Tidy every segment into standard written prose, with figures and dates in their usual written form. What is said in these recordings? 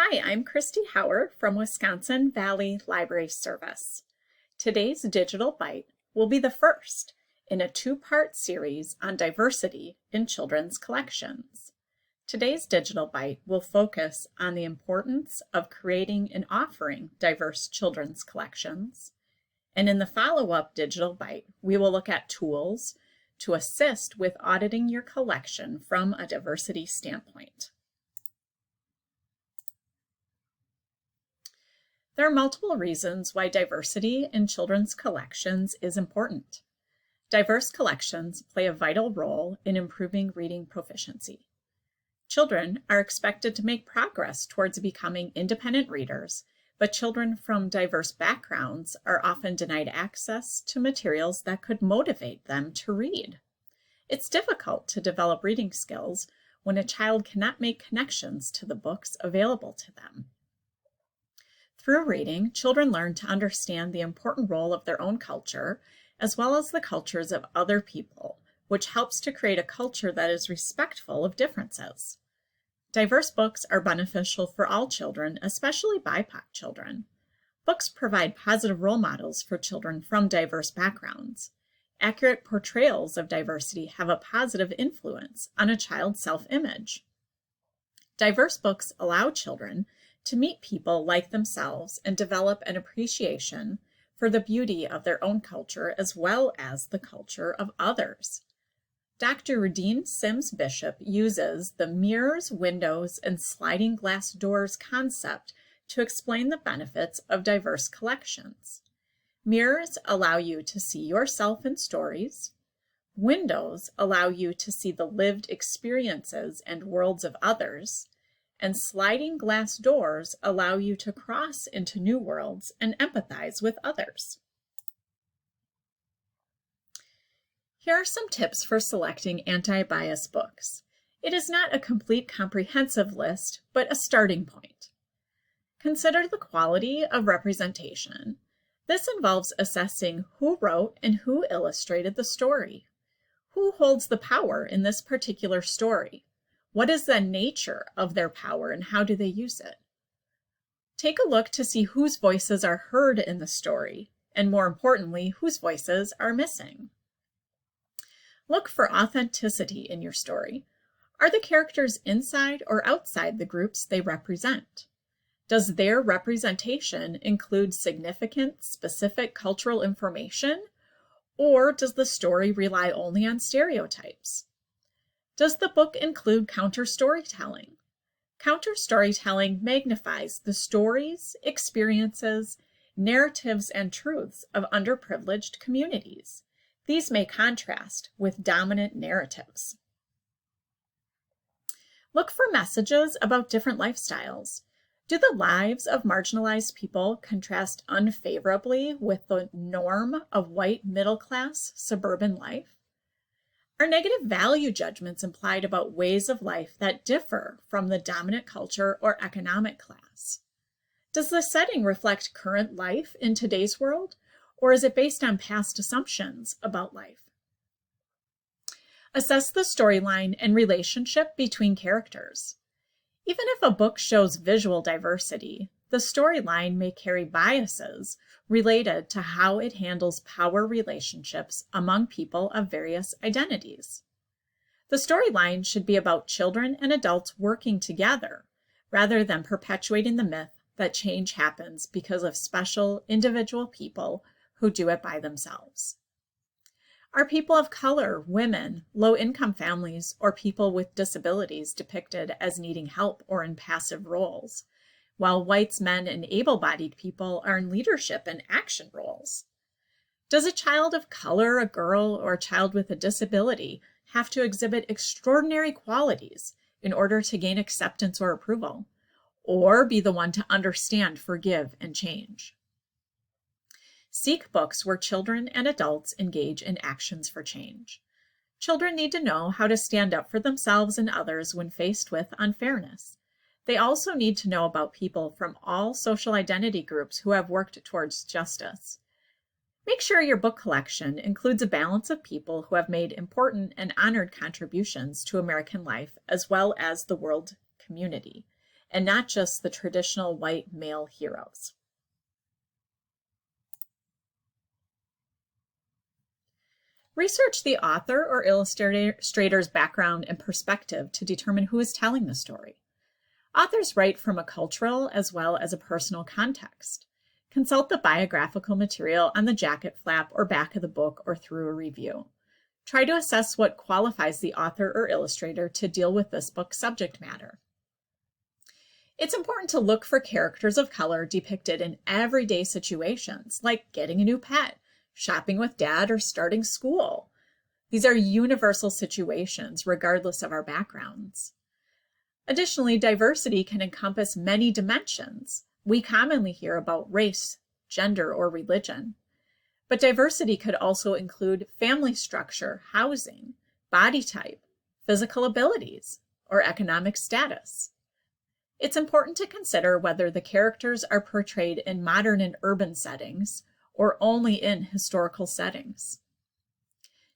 Hi, I'm Kristie Howard from Wisconsin Valley Library Service. Today's Digital Byte will be the first in a two-part series on diversity in children's collections. Today's Digital Byte will focus on the importance of creating and offering diverse children's collections. And in the follow-up Digital Byte, we will look at tools to assist with auditing your collection from a diversity standpoint. There are multiple reasons why diversity in children's collections is important. Diverse collections play a vital role in improving reading proficiency. Children are expected to make progress towards becoming independent readers, but children from diverse backgrounds are often denied access to materials that could motivate them to read. It's difficult to develop reading skills when a child cannot make connections to the books available to them. Through reading, children learn to understand the important role of their own culture, as well as the cultures of other people, which helps to create a culture that is respectful of differences. Diverse books are beneficial for all children, especially BIPOC children. Books provide positive role models for children from diverse backgrounds. Accurate portrayals of diversity have a positive influence on a child's self-image. Diverse books allow children to meet people like themselves and develop an appreciation for the beauty of their own culture as well as the culture of others. Dr. Rudine Sims Bishop uses the mirrors, windows, and sliding glass doors concept to explain the benefits of diverse collections. Mirrors allow you to see yourself in stories. Windows allow you to see the lived experiences and worlds of others. And sliding glass doors allow you to cross into new worlds and empathize with others. Here are some tips for selecting anti-bias books. It is not a complete comprehensive list, but a starting point. Consider the quality of representation. This involves assessing who wrote and who illustrated the story. Who holds the power in this particular story? What is the nature of their power and how do they use it? Take a look to see whose voices are heard in the story, and more importantly, whose voices are missing. Look for authenticity in your story. Are the characters inside or outside the groups they represent? Does their representation include significant, specific cultural information, or does the story rely only on stereotypes? Does the book include counter-storytelling? Counter-storytelling magnifies the stories, experiences, narratives, and truths of underprivileged communities. These may contrast with dominant narratives. Look for messages about different lifestyles. Do the lives of marginalized people contrast unfavorably with the norm of white middle-class suburban life? Are negative value judgments implied about ways of life that differ from the dominant culture or economic class? Does the setting reflect current life in today's world, or is it based on past assumptions about life? Assess the storyline and relationship between characters. Even if a book shows visual diversity, the storyline may carry biases related to how it handles power relationships among people of various identities. The storyline should be about children and adults working together, rather than perpetuating the myth that change happens because of special individual people who do it by themselves. Are people of color, women, low-income families, or people with disabilities depicted as needing help or in passive roles, while whites, men, and able-bodied people are in leadership and action roles? Does a child of color, a girl, or a child with a disability have to exhibit extraordinary qualities in order to gain acceptance or approval, or be the one to understand, forgive, and change? Seek books where children and adults engage in actions for change. Children need to know how to stand up for themselves and others when faced with unfairness. They also need to know about people from all social identity groups who have worked towards justice. Make sure your book collection includes a balance of people who have made important and honored contributions to American life as well as the world community, and not just the traditional white male heroes. Research the author or illustrator's background and perspective to determine who is telling the story. Authors write from a cultural as well as a personal context. Consult the biographical material on the jacket flap or back of the book or through a review. Try to assess what qualifies the author or illustrator to deal with this book's subject matter. It's important to look for characters of color depicted in everyday situations, like getting a new pet, shopping with dad, or starting school. These are universal situations, regardless of our backgrounds. Additionally, diversity can encompass many dimensions. We commonly hear about race, gender, or religion. But diversity could also include family structure, housing, body type, physical abilities, or economic status. It's important to consider whether the characters are portrayed in modern and urban settings or only in historical settings.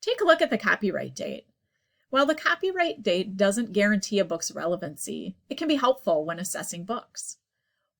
Take a look at the copyright date. While the copyright date doesn't guarantee a book's relevancy, it can be helpful when assessing books.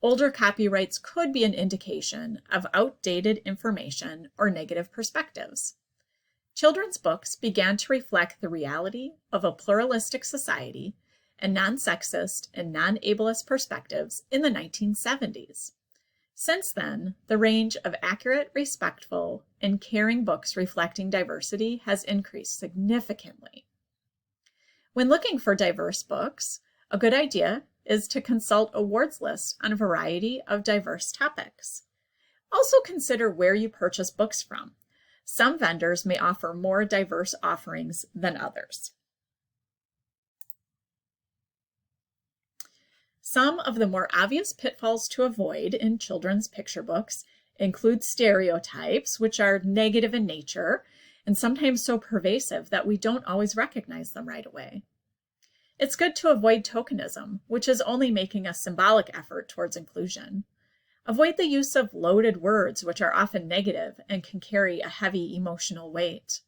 Older copyrights could be an indication of outdated information or negative perspectives. Children's books began to reflect the reality of a pluralistic society and non-sexist and non-ableist perspectives in the 1970s. Since then, the range of accurate, respectful, and caring books reflecting diversity has increased significantly. When looking for diverse books, a good idea is to consult awards lists on a variety of diverse topics. Also consider where you purchase books from. Some vendors may offer more diverse offerings than others. Some of the more obvious pitfalls to avoid in children's picture books include stereotypes, which are negative in nature and sometimes so pervasive that we don't always recognize them right away. It's good to avoid tokenism, which is only making a symbolic effort towards inclusion. Avoid the use of loaded words, which are often negative and can carry a heavy emotional weight.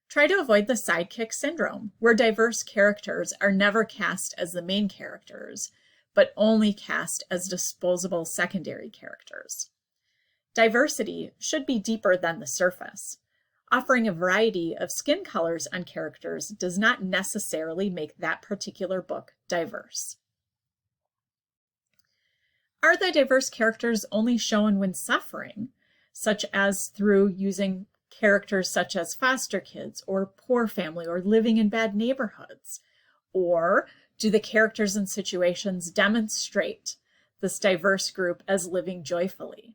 Try to avoid the sidekick syndrome, where diverse characters are never cast as the main characters, but only cast as disposable secondary characters. Diversity should be deeper than the surface. Offering a variety of skin colors on characters does not necessarily make that particular book diverse. Are the diverse characters only shown when suffering, such as through using characters such as foster kids or poor family or living in bad neighborhoods? Or do the characters and situations demonstrate this diverse group as living joyfully?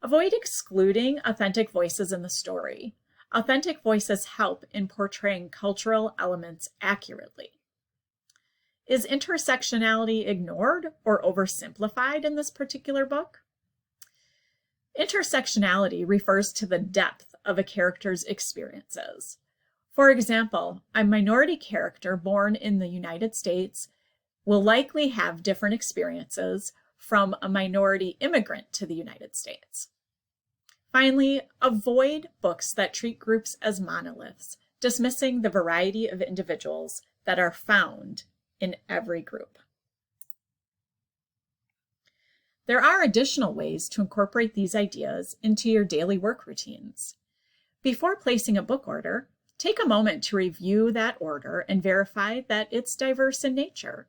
Avoid excluding authentic voices in the story. Authentic voices help in portraying cultural elements accurately. Is intersectionality ignored or oversimplified in this particular book? Intersectionality refers to the depth of a character's experiences. For example, a minority character born in the United States will likely have different experiences from a minority immigrant to the United States. Finally, avoid books that treat groups as monoliths, dismissing the variety of individuals that are found in every group. There are additional ways to incorporate these ideas into your daily work routines. Before placing a book order, take a moment to review that order and verify that it's diverse in nature.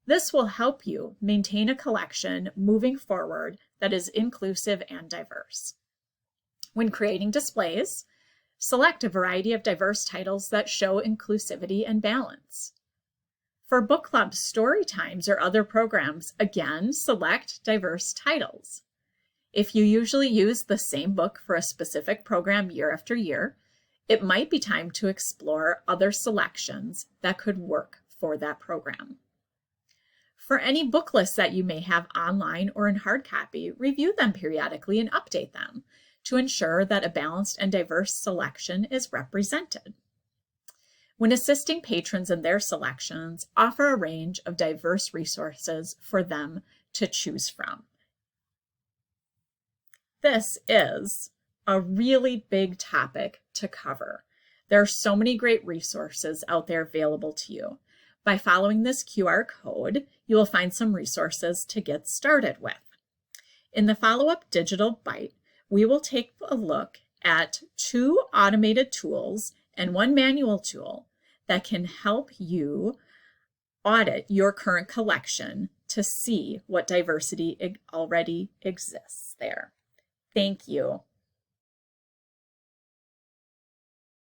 This will help you maintain a collection moving forward that is inclusive and diverse. When creating displays, select a variety of diverse titles that show inclusivity and balance. For book club story times or other programs, again, select diverse titles. If you usually use the same book for a specific program year after year, it might be time to explore other selections that could work for that program. For any book lists that you may have online or in hard copy, review them periodically and update them to ensure that a balanced and diverse selection is represented. When assisting patrons in their selections, offer a range of diverse resources for them to choose from. This is a really big topic to cover. There are so many great resources out there available to you, By following this QR code, you will find some resources to get started with. In the follow-up Digital Byte, we will take a look at 2 automated tools and 1 manual tool that can help you audit your current collection to see what diversity already exists there. Thank you.